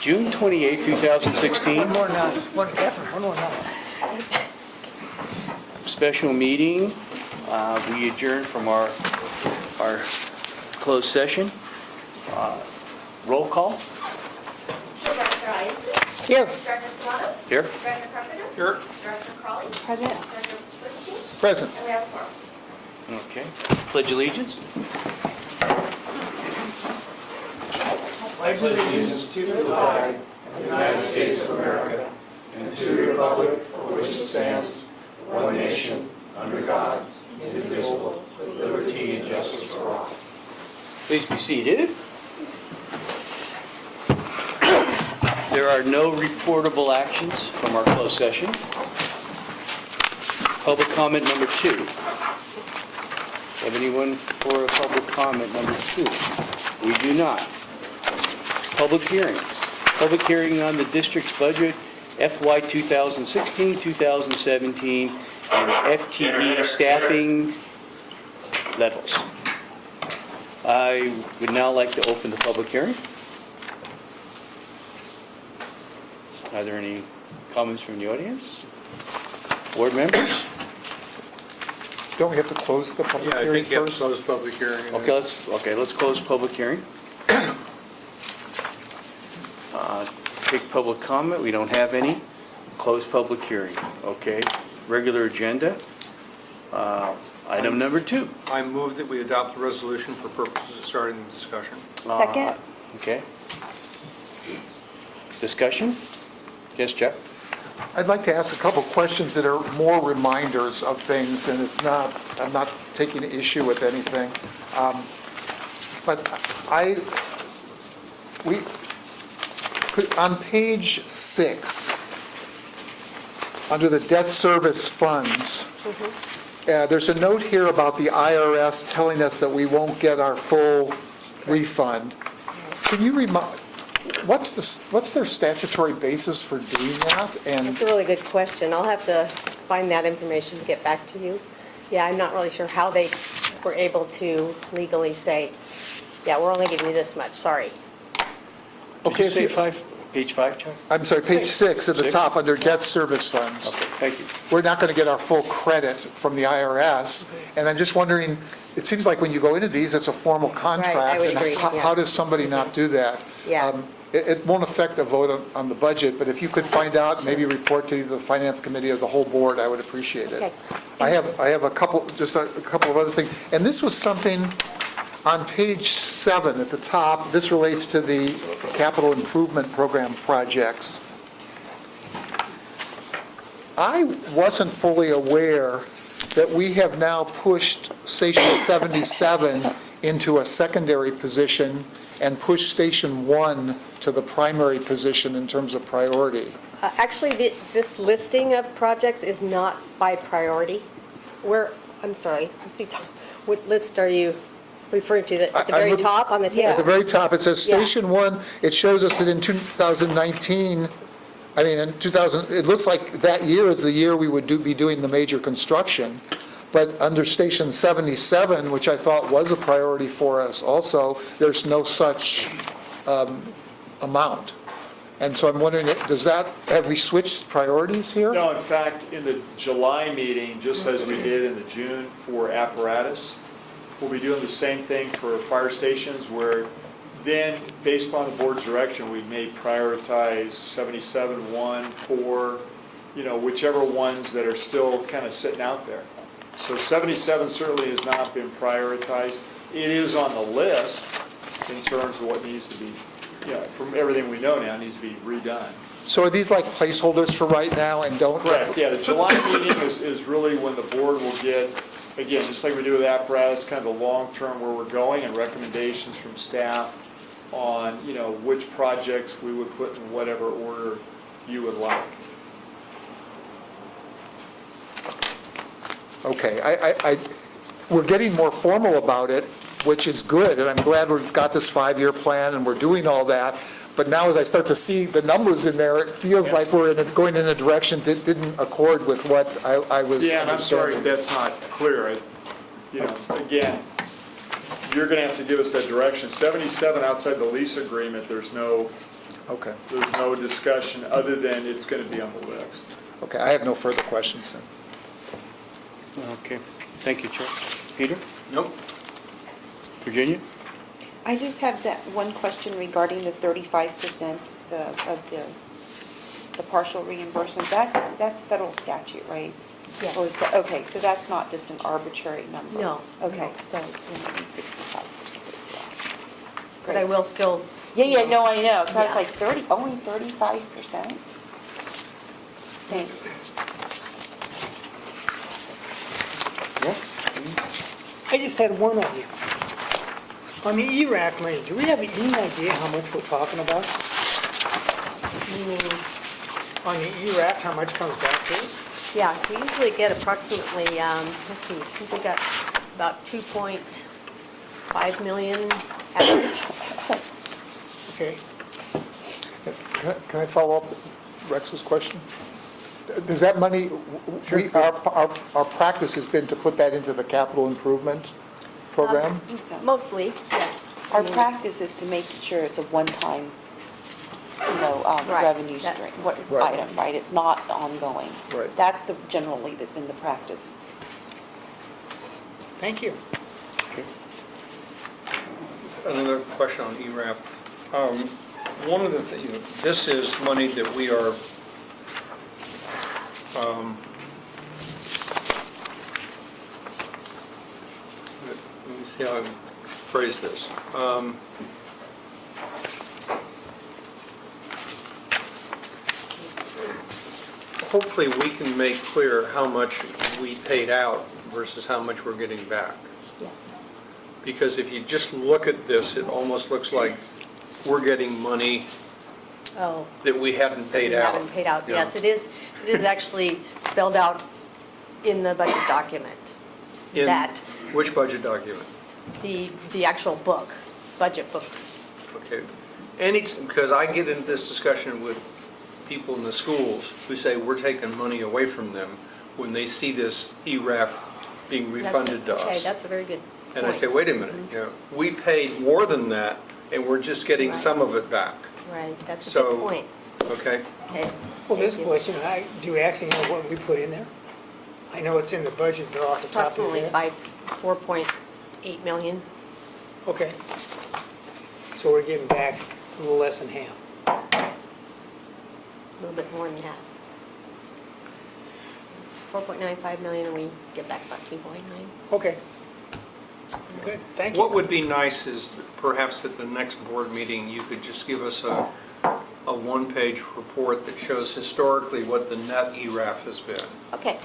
June 28, 2016, One more now, one more now. special meeting. We adjourned from our closed session. Roll call. Director Ianson. Here. Director Sonata. Here. Director Carpenter. Here. Director Crawley. Present. Director Winsky. Present. And we have a quorum. Okay. Pledge allegiance. Please be seated. There are no reportable actions from our closed session. Public comment number 2. Have anyone for a public comment number 2? We do not. Public hearings. Public hearing on the district's budget, FY 2016, 2017, and FTE staffing levels. I would now like to open the public hearing. Are there any comments from the audience? Board members? Don't we have to close the public Yeah, I hearing think you have to first? close public hearing. and Okay, let's close public hearing. Take public comment, we don't have any. Close public hearing, okay. Regular agenda. Item number 2. I move that we adopt the resolution for purposes of starting the discussion. Second. Okay. Discussion? Yes, Jeff? I'd like to ask a couple questions that are more reminders of things, and I'm not taking issue with anything. But on page 6, under the debt service funds, there's a note here about the IRS telling us that we won't get our full refund. Can you what's their statutory basis for doing that? And That's a really good question. I'll have to find that information to get back to you. Yeah, I'm not really sure how they were able to legally say, yeah, we're only giving you this much, sorry. Okay, Did you if say you- page 5, Chuck? I'm sorry, page 6 at the 6? top, under debt service funds. Okay, thank you. We're not going to get our full credit from the IRS, and I'm just wondering, it seems like when you go into these, it's a formal contract. I would and agree, How yes. does somebody not do that? Yeah. It won't affect the vote on the budget, but if you could find out, maybe report to the Finance Committee or the whole board, I would appreciate it. Okay. I have a couple of other things, and this was something on page 7 at the top. This relates to the capital improvement program projects. I wasn't fully aware that we have now pushed Station 77 into a secondary position and pushed Station 1 to the primary position in terms of priority. Actually, this listing of projects is not by priority. I'm sorry, what list are you referring to? At the I very look- top on the table? At the very top, it says Yeah. Station 1, it shows us that in 2019, in 2000, it looks like that year is the year we would be doing the major construction. But under Station 77, which I thought was a priority for us also, there's no such amount. And so I'm wondering, have we switched priorities here? No, in fact, in the July meeting, just as we did in the June for apparatus, we'll be doing the same thing for fire stations, where then, based upon the board's direction, we may prioritize 77, 1, 4, whichever ones that are still kind of sitting out there. So 77 certainly has not been prioritized. It is on the list in terms of what needs to be, from everything we know now, needs to be redone. So are these like placeholders for right now and don't? Correct, yeah, the July meeting is really when the board will get, again, just like we do with apparatus, kind of the long-term where we're going and recommendations from staff on, which projects we would put in whatever order you would like. Okay, we're getting more formal about it, which is good, and I'm glad we've got this 5-year plan and we're doing all that. But now as I start to see the numbers in there, it feels like we're going in a direction that didn't accord with what I was Yeah, and I'm sorry if understanding. that's not clear. Again, you're going to have to give us that direction. 77 outside the lease agreement, there's no Okay, There's no discussion other than it's going to be on the list. okay, I have no further questions then. Okay, thank you, Chuck. Peter? Nope. Virginia? I just have that one question regarding the 35% of the partial reimbursement. That's federal statute, right? Yes. Or is that, okay, so that's not just an arbitrary number? No, Okay, no. so it's 165%. But I will still. Yeah, no, I know, so I was Yeah. like, only 35%? Thanks. Yeah? I just had one idea. On the ERAF money, do we have any idea how much we're talking about? Meaning, On the ERAF, how much comes back to us? yeah, we usually get approximately, let's see, I think we got about 2.5 million average. Okay. Can I follow up Rex's question? Does that money, our practice has been to put that into the capital improvement program? Mostly, yes. Our practice is to make sure it's a one-time, Right. revenue That- stream, Right. item, right? It's not ongoing. Right. That's generally been the practice. Thank you. Okay. Another question on ERAF. One of the, this is money that we are, let me see how I phrase this. Hopefully, we can make clear how much we paid out versus how much we're getting back. Yes. Because if you just look at this, it almost looks like we're getting money Oh. that we hadn't paid We out. haven't paid out, Yeah. yes, it is actually spelled out in the budget document. In That, which budget document? the actual book, budget book. Okay. Because I get into this discussion with people in the schools who say we're taking money away from them when they see this ERAF being That's refunded to Okay, us. that's a very good And I say, point. wait a minute, we paid more than that and we're just getting Right. some of it back, Right, that's a So- good point. okay? Okay. Well, this Thank you. question, do we actually know what we put in there? I know it's in the budget, but off the top of your Approximately head. 4.8 million. Okay. So we're getting back a little less than half. A little bit more than half. 4.95 million, and we get back about 2.9. Okay. Good, thank you. What would be nice is perhaps at the next board meeting, you could just give us a one-page report that shows historically what the net ERAF has been. Okay,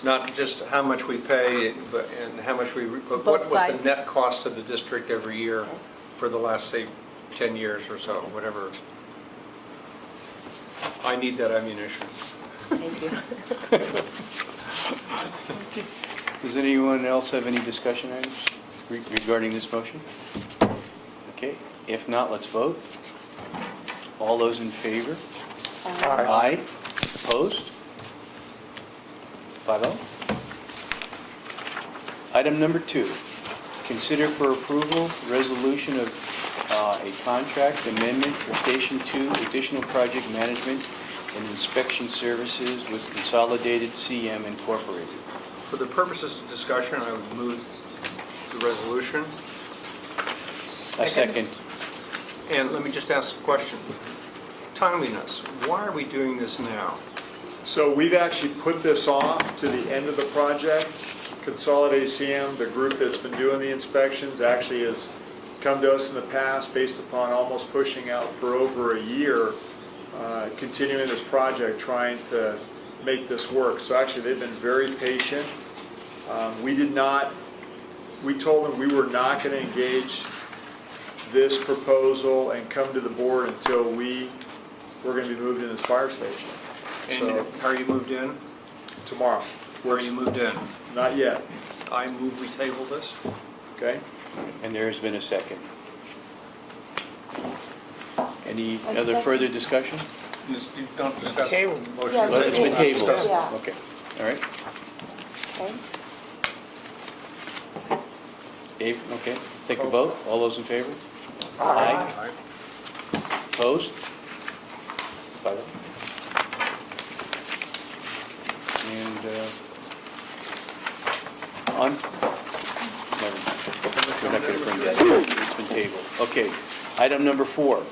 Not just how much we pay, but, and how much but Both what was sides. the net cost of the district every year for the last, say, 10 years or so, whatever. I need that ammunition. thank you. Does anyone else have any discussion items regarding this motion? Okay, if not, let's vote. All those in favor? Aye. Opposed? 5-0. Item number 2, consider for approval resolution of a contract amendment for Station 2 additional project management and inspection services with Consolidated CM Incorporated. For the purposes of discussion, I would move the resolution. A second. And let me just ask a question. Timeliness, why are we doing this now? So we've actually put this off to the end of the project. Consolidated CM, the group that's been doing the inspections, actually has come to us in the past based upon almost pushing out for over a year, continuing this project, trying to make this work. So actually, they've been very patient. We told them we were not going to engage this proposal and come to the board until we were going to be moved in this fire station. And So are you moved in? tomorrow. Where are you moved in? Not yet, I move we table this. okay? And there has been a second. Any A other second. further discussion? You don't discuss the Table. motion. Yeah, Well, it's been tabled. Yeah. Okay, all right. Okay. Dave, okay, take a vote. All those in favor? Aye. Opposed? 5-0. And, on? Never mind. We're not going to bring that up. It's been tabled. Okay. Item number 4.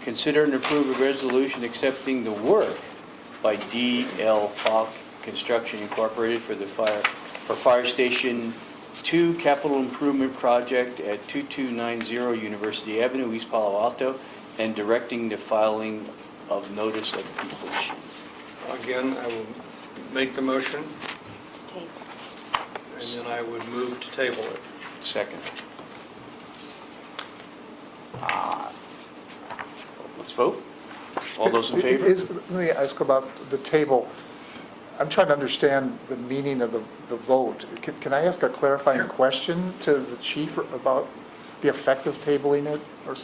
Consider and approve a resolution accepting the work by D.L. Falk Construction Incorporated for Fire Station 2 Capital Improvement Project at 2290 University Avenue, East Palo Alto, and directing the filing of notice of completion. Again, I will make the motion, Table. and then I would move to table it. Second. Let's vote. All those in favor? Let me ask about the table. I'm trying to understand the meaning of the vote. Can I ask a clarifying question to the chief about the effect of tabling it?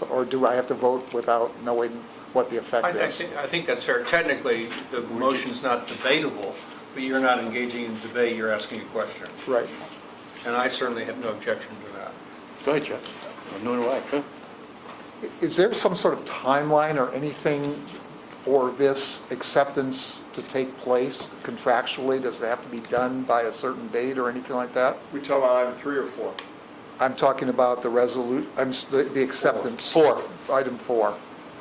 Or do I have to vote without knowing what the effect is? I think that's fair. Technically, the motion's not debatable, but you're not engaging in debate, you're asking a question. Right. And I certainly have no objection to that. Go ahead, Jeff. No, no, I. Is there some sort of timeline or anything for this acceptance to take place contractually? Does it have to be done by a certain date or anything like that? We talk about item 3 or 4? I'm talking about the the acceptance. 4. Item 4.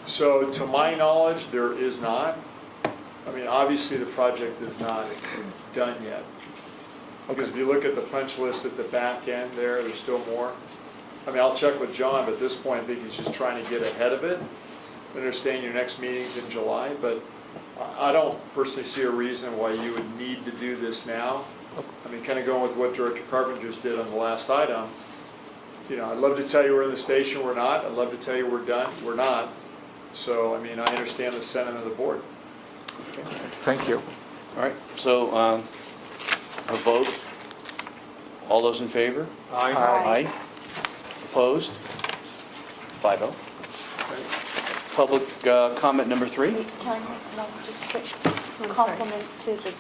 So to my knowledge, there is not. I mean, obviously, the project is not done yet. Because if you look at the punch list at the back end there, there's still more. I mean, I'll check with John, but at this point, I think he's just trying to get ahead of it. Understand your next meeting's in July, but I don't personally see a reason why you would need to do this now. I mean, kind of going with what Director Carpenter just did on the last item. You know, I'd love to tell you we're in the station, we're not. I'd love to tell you we're done, we're not. So, I mean, I understand the sentiment of the board. Thank you. All right, so a vote. All those in favor? Aye. Aye. Opposed? 5-0. Public comment number 3? Wait, can I make one just quick compliment to the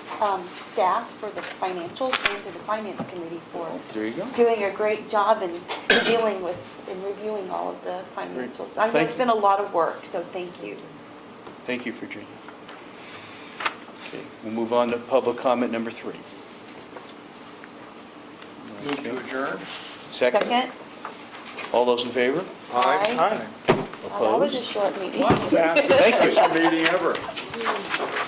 staff for the financials and to the finance committee for There you go. doing a great job in dealing with and reviewing all of the financials. I know Thank it's you. been a lot of work, so thank you. Thank you, Virginia. Okay, we'll move on to public comment number 3. Move to adjourn? Second? All those in favor? Aye. Aye. Oh, that was a Opposed? short meeting. Fastest special meeting ever.